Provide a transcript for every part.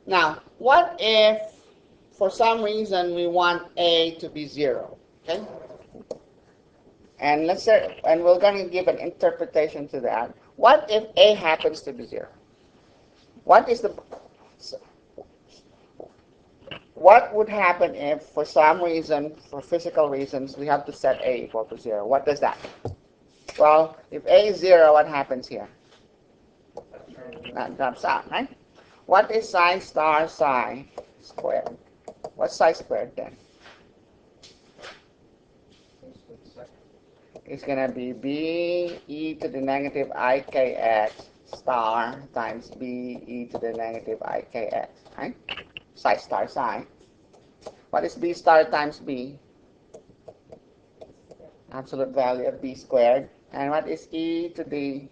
Now, what if for some reason we want A to be 0? Okay? And let's say, and we're going to give an interpretation to that. What if A happens to be 0? What is the what would happen if for some reason, for physical reasons, we have to set A equal to 0? What does that mean? Well, if A is 0, what happens here? That drops out, right? What is psi star psi squared? What's psi squared then? It's going to be b e to the negative ikx star times b e to the negative ikx, right? Psi star psi. What is b star times b? Absolute value of b squared. And what is e to the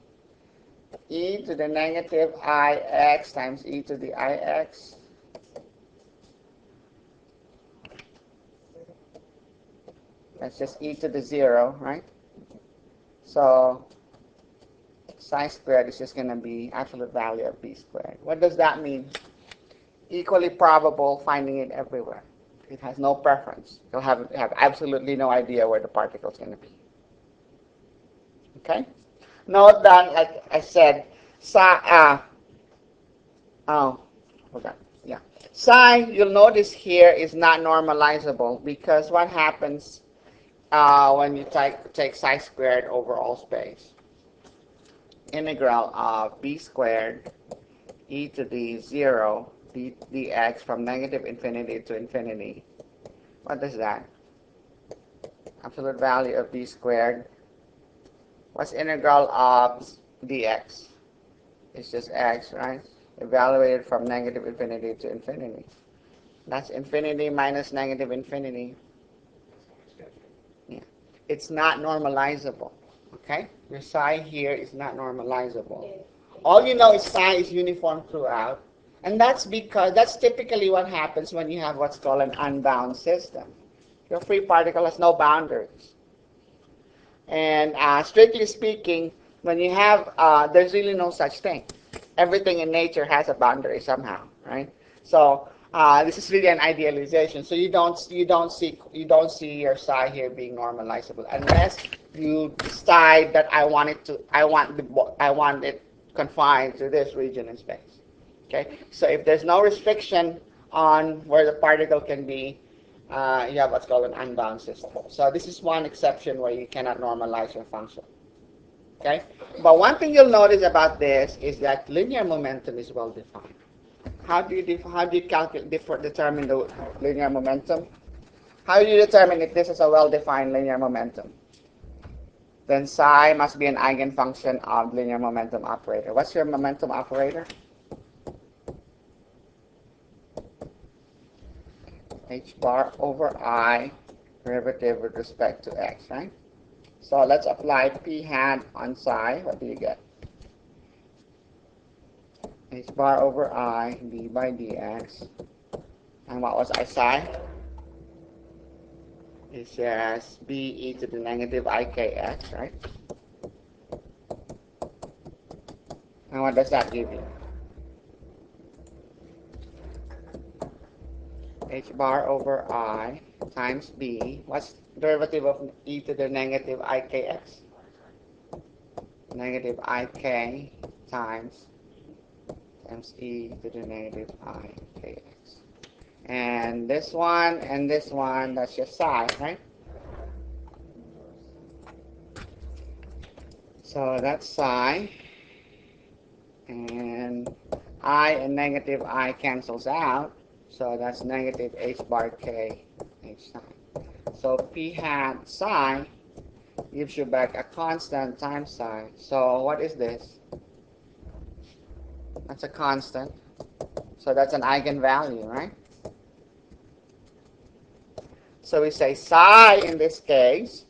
negative ix times e to the ix? That's just e to the 0, right? So psi squared is just going to be absolute value of b squared. What does that mean? Equally probable, finding it everywhere. It has no preference. You'll have absolutely no idea where the particle is going to be. Okay? Note that, like I said, psi, psi, you'll notice here, is not normalizable because what happens when you take psi squared over all space? Integral of b squared e to the 0 dx from negative infinity to infinity. What is that? Absolute value of b squared. What's integral of dx? It's just x, right? Evaluated from negative infinity to infinity. That's infinity minus negative infinity. Yeah. It's not normalizable. Okay? Your psi here is not normalizable. All you know is psi is uniform throughout. And that's because that's typically what happens when you have what's called an unbound system. Your free particle has no boundaries. And strictly speaking, when you have, there's really no such thing. Everything in nature has a boundary somehow, right? So this is really an idealization. So you don't see your psi here being normalizable unless you decide that I want it confined to this region in space. Okay, so if there's no restriction on where the particle can be, you have what's called an unbound system. So this is one exception where you cannot normalize your function. Okay, but one thing you'll notice about this is that linear momentum is well defined. How do you determine the linear momentum? How do you determine if this is a well-defined linear momentum? Then psi must be an eigenfunction of linear momentum operator. What's your momentum operator? H bar over I derivative with respect to x, right? So let's apply p hat on psi. What do you get? H bar over I d by dx. And what was I psi? It's just b e to the negative ikx, right? And what does that give you? H bar over I times b. What's derivative of e to the negative ikx? Negative ik times e to the negative ikx. And this one, that's just psi, right? So that's psi. And I and negative I cancels out. So that's negative h bar k h psi. So p hat psi gives you back a constant times psi. So what is this? That's a constant. So that's an eigenvalue, right? So we say psi in this case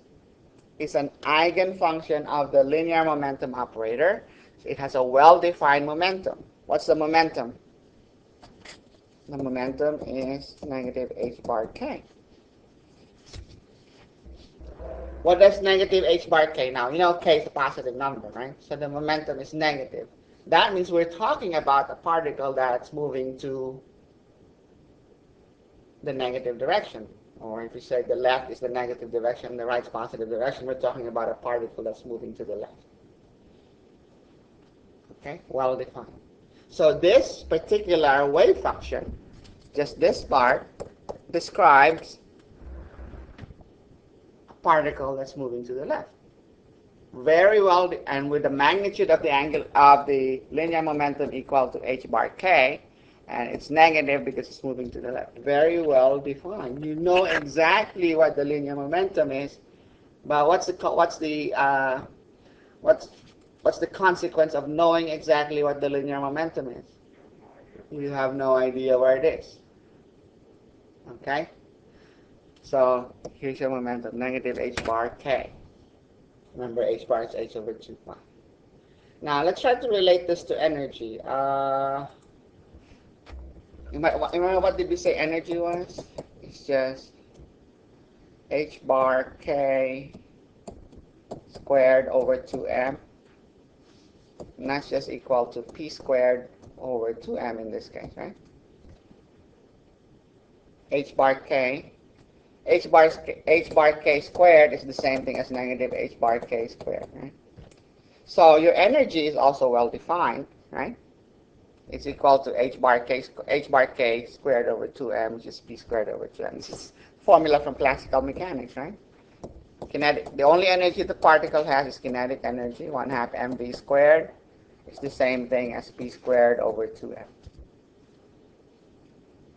is an eigenfunction of the linear momentum operator. It has a well-defined momentum. What's the momentum? The momentum is negative h bar k. What does negative h bar k now? You know k is a positive number, right? So the momentum is negative. That means we're talking about a particle that's moving to the negative direction. Or if you say the left is the negative direction, the right is positive direction, we're talking about a particle that's moving to the left. Okay, well defined. So this particular wave function, just this part, describes a particle that's moving to the left. Very well, and with the magnitude of the angle of the linear momentum equal to h bar k, and it's negative because it's moving to the left. Very well defined. You know exactly what the linear momentum is, but what's the consequence of knowing exactly what the linear momentum is? You have no idea where it is. Okay? So here's your momentum, negative h bar k. Remember, h bar is h over 2 pi. Now let's try to relate this to energy. Remember what did we say energy was? It's just h bar k squared over 2m. And that's just equal to p squared over 2m in this case, right? H bar k squared is the same thing as negative h bar k squared, right? So your energy is also well defined, right? It's equal to h bar k squared over 2m, which is p squared over 2m. This is formula from classical mechanics, right? Kinetic. The only energy the particle has is kinetic energy, 1/2 mv squared. It's the same thing as p squared over 2m.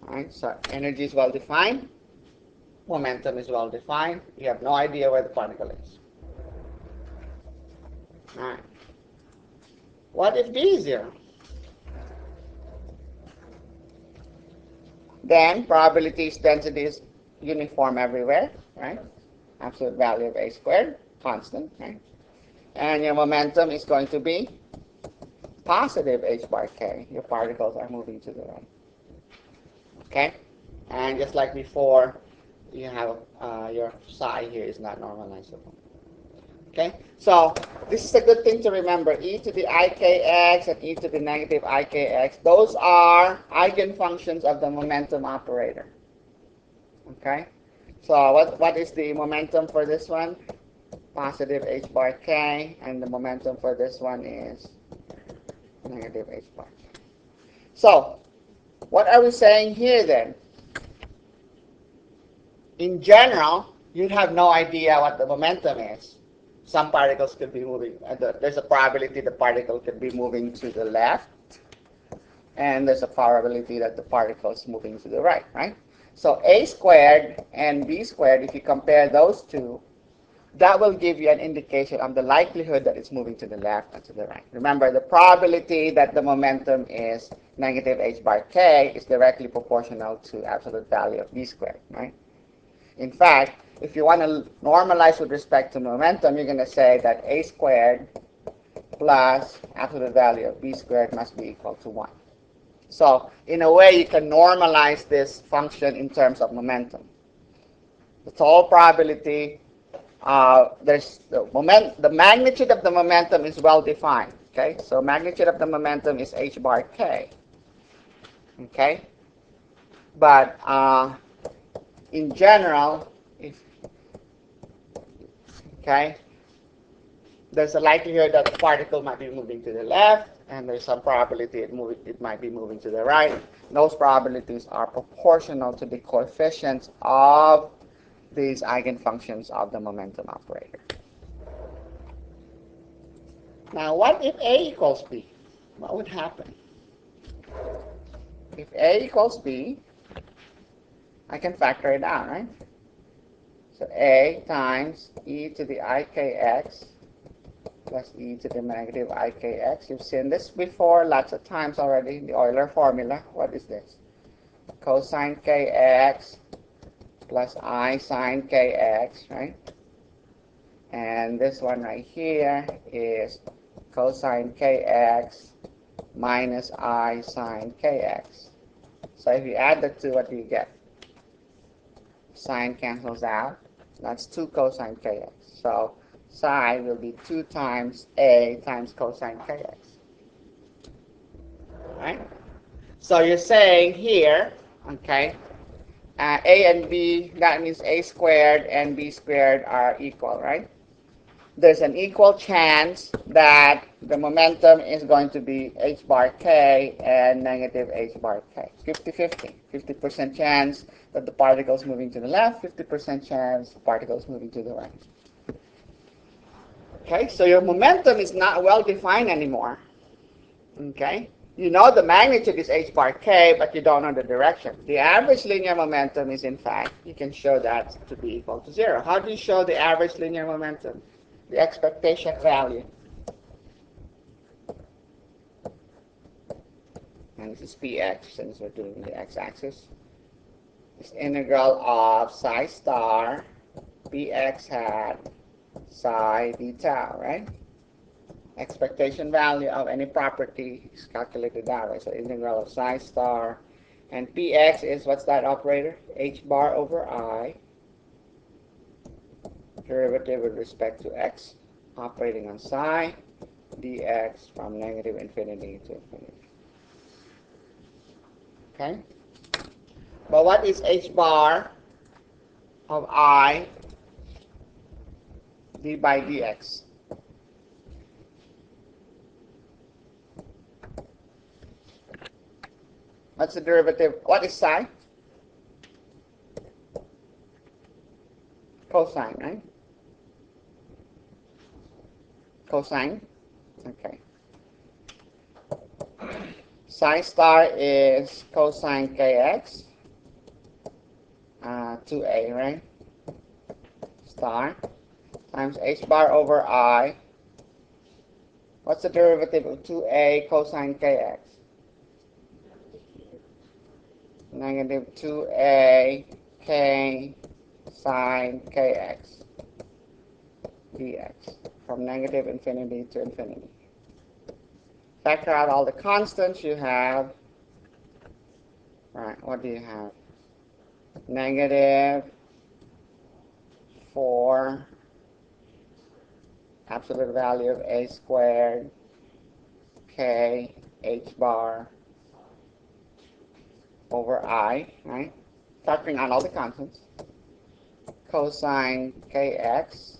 All right, so energy is well defined. Momentum is well defined. You have no idea where the particle is. All right. What if b is 0? Then probability is density is uniform everywhere, right? Absolute value of a squared, constant, right? And your momentum is going to be positive h bar k. Your particles are moving to the right. Okay? And just like before, you have your psi here is not normalizable. Okay? So this is a good thing to remember. E to the ikx and e to the negative ikx, those are eigenfunctions of the momentum operator. Okay? So what is the momentum for this one? Positive h bar k, and the momentum for this one is negative h bar k. So what are we saying here then? In general, you'd have no idea what the momentum is. Some particles could be moving. There's a probability the particle could be moving to the left, and there's a probability that the particle is moving to the right, right? So a squared and b squared, if you compare those two, that will give you an indication of the likelihood that it's moving to the left and to the right. Remember, the probability that the momentum is negative h bar k is directly proportional to absolute value of b squared, right? In fact, if you want to normalize with respect to momentum, you're going to say that a squared plus absolute value of b squared must be equal to 1. So in a way, you can normalize this function in terms of momentum. The total probability, the magnitude of the momentum is well defined. Okay, so magnitude of the momentum is h bar k. Okay, but in general, there's a likelihood that the particle might be moving to the left, and there's some probability it might be moving to the right. Those probabilities are proportional to the coefficients of these eigenfunctions of the momentum operator. Now, what if A equals B? What would happen? If A equals B, I can factor it out, right? So A times e to the ikx plus e to the negative ikx. You've seen this before lots of times already, the Euler formula. What is this? Cosine kx plus I sine kx, right? And this one right here is cosine kx minus I sine kx. So if you add the two, what do you get? Sine cancels out. That's 2 cosine kx. So psi will be 2 times A times cosine kx. Right? So you're saying here, okay, A and B, that means A squared and B squared are equal, right? There's an equal chance that the momentum is going to be h bar k and negative h bar k. 50-50. 50% chance that the particle is moving to the left, 50% chance the particle is moving to the right. Okay, so your momentum is not well defined anymore. Okay, you know the magnitude is h bar k, but you don't know the direction. The average linear momentum is, in fact, you can show that to be equal to 0. How do you show the average linear momentum? The expectation value. And this is px, since we're doing the x-axis. It's integral of psi star px hat psi d tau, right? Expectation value of any property is calculated that way. So integral of psi star, and px is, what's that operator? H bar over I, derivative with respect to x, operating on psi, dx from negative infinity to infinity. Okay? But what is h bar of I d by dx? What's the derivative? What is psi? Cosine, right? Cosine. Okay. Psi star is cosine kx, 2a, right? Star times h bar over I. What's the derivative of 2a cosine kx? Negative 2a k sine kx dx from negative infinity to infinity. Factor out all the constants you have. Right, what do you have? Negative 4 absolute value of a squared k h bar over I, right? Factoring out all the constants. Cosine kx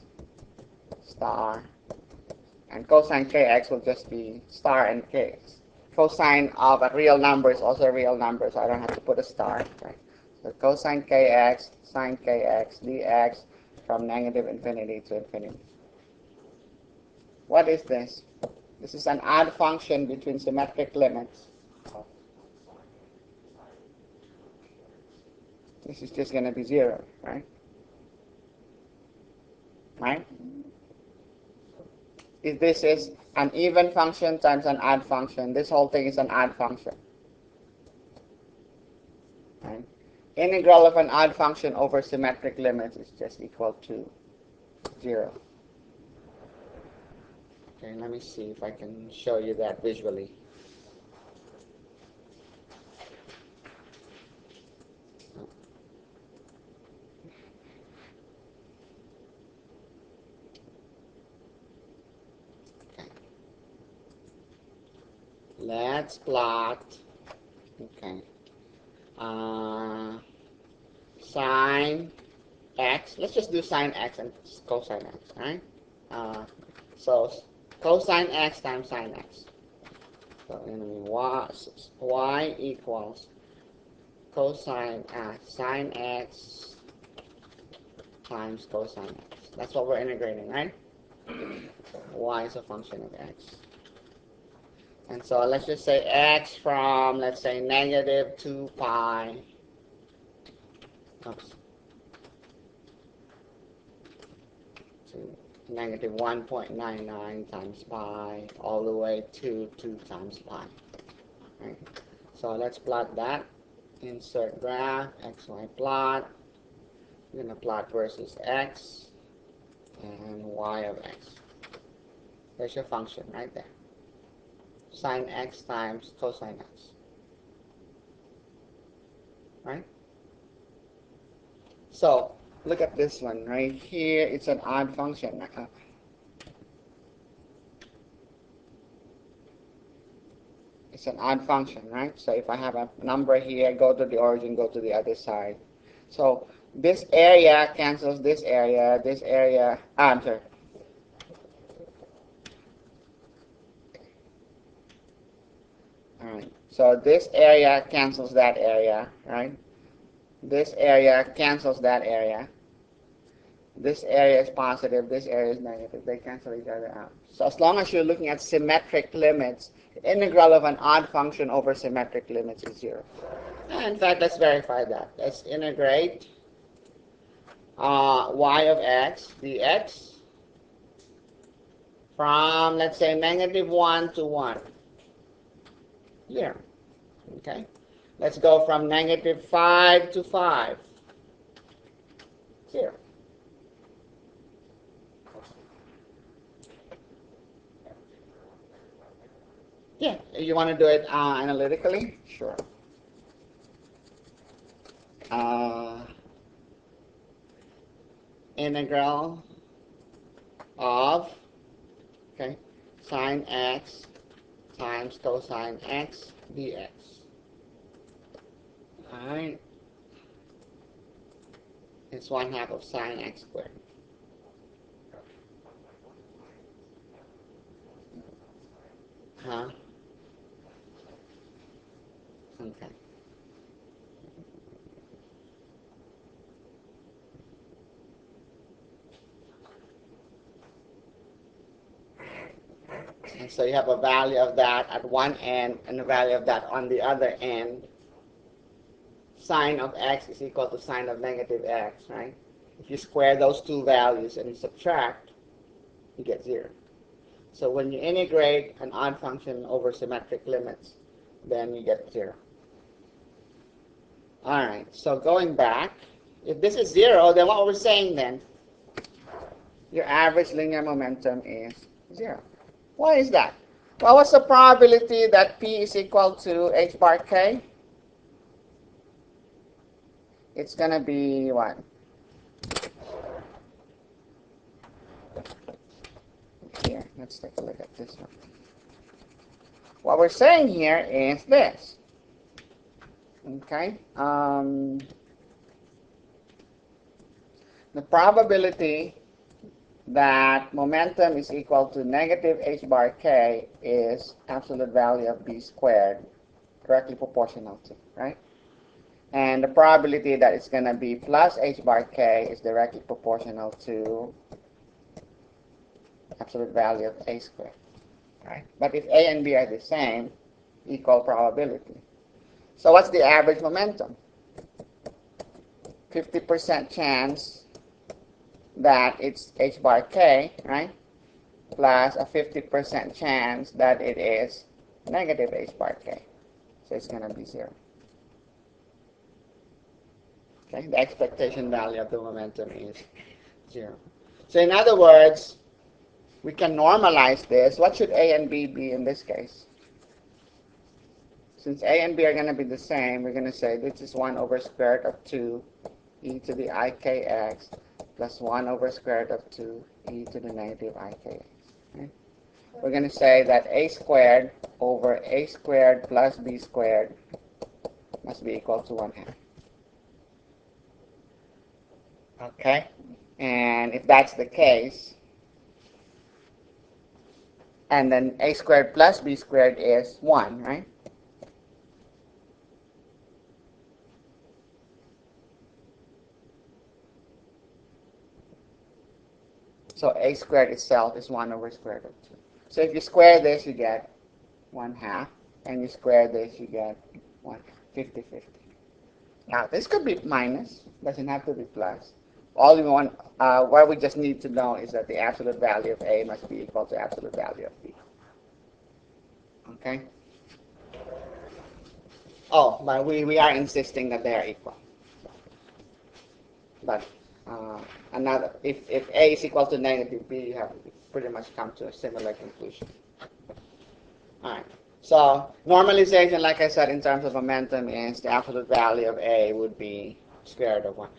star, and cosine kx will just be star and kx. Cosine of a real number is also a real number, so I don't have to put a star, right? So cosine kx, sine kx, dx from negative infinity to infinity. What is this? This is an odd function between symmetric limits. This is just going to be 0, right? Right? If this is an even function times an odd function, this whole thing is an odd function. Right? Integral of an odd function over symmetric limits is just equal to 0. Okay, let me see if I can show you that visually. Let's plot, okay, sine x. Let's just do sine x and cosine x, right? So cosine x times sine x. So y equals cosine sine x times cosine x. That's what we're integrating, right? Y is a function of x. And so let's just say x from, let's say, negative 2 pi, to negative 1.99 times pi, all the way to 2 times pi. Right? So let's plot that. Insert graph, xy plot. We're going to plot versus x and y of x. There's your function right there. Sine x times cosine x. Right? So, look at this one right here. It's an odd function. It's an odd function, right? So if I have a number here, go to the origin, go to the other side. So this area cancels this area, I'm sorry. Alright, so this area cancels that area, right? This area cancels that area. This area is positive, this area is negative. They cancel each other out. So as long as you're looking at symmetric limits, the integral of an odd function over symmetric limits is 0. In fact, let's verify that. Let's integrate y of x dx from, let's say, -1 to 1. 0. Okay? Let's go from -5 to 5. 0. Yeah, you want to do it analytically? Sure. Integral of, okay, sine x times cosine x dx. Alright. It's 1/2 of sine x squared. Huh? Okay. And so you have a value of that at one end and a value of that on the other end. Sine of x is equal to sine of -x, right? If you square those two values and you subtract, you get 0. So when you integrate an odd function over symmetric limits, then you get 0. All right, so going back, if this is 0, then what we're saying then, your average linear momentum is 0. Why is that? Well, what's the probability that P is equal to h bar k? It's going to be what? Here, let's take a look at this one. What we're saying here is this. Okay? The probability that momentum is equal to -h bar k is absolute value of b squared, directly proportional to, right? And the probability that it's going to be plus h bar k is directly proportional to absolute value of a squared, right? But if a and b are the same, equal probability. So what's the average momentum? 50% chance that it's h bar k, right? Plus a 50% chance that it is negative h bar k. So it's going to be 0. Okay, the expectation value of the momentum is 0. So in other words, we can normalize this. What should a and b be in this case? Since a and b are going to be the same, we're going to say this is 1 over square root of 2 e to the ikx plus 1 over square root of 2 e to the negative ikx. Okay? We're going to say that a squared over a squared plus b squared must be equal to 1/2. Okay? And if that's the case, and then a squared plus b squared is 1, right? So a squared itself is 1 over square root of 2. So if you square this, you get 1/2. And you square this, you get 50/50. Now, this could be minus. Doesn't have to be plus. All we want, what we just need to know is that the absolute value of A must be equal to absolute value of B. Okay? Oh, but we are insisting that they are equal. But another, if A is equal to negative B, you have pretty much come to a similar conclusion. All right. So normalization, like I said, in terms of momentum, is the absolute value of A would be square root of 1.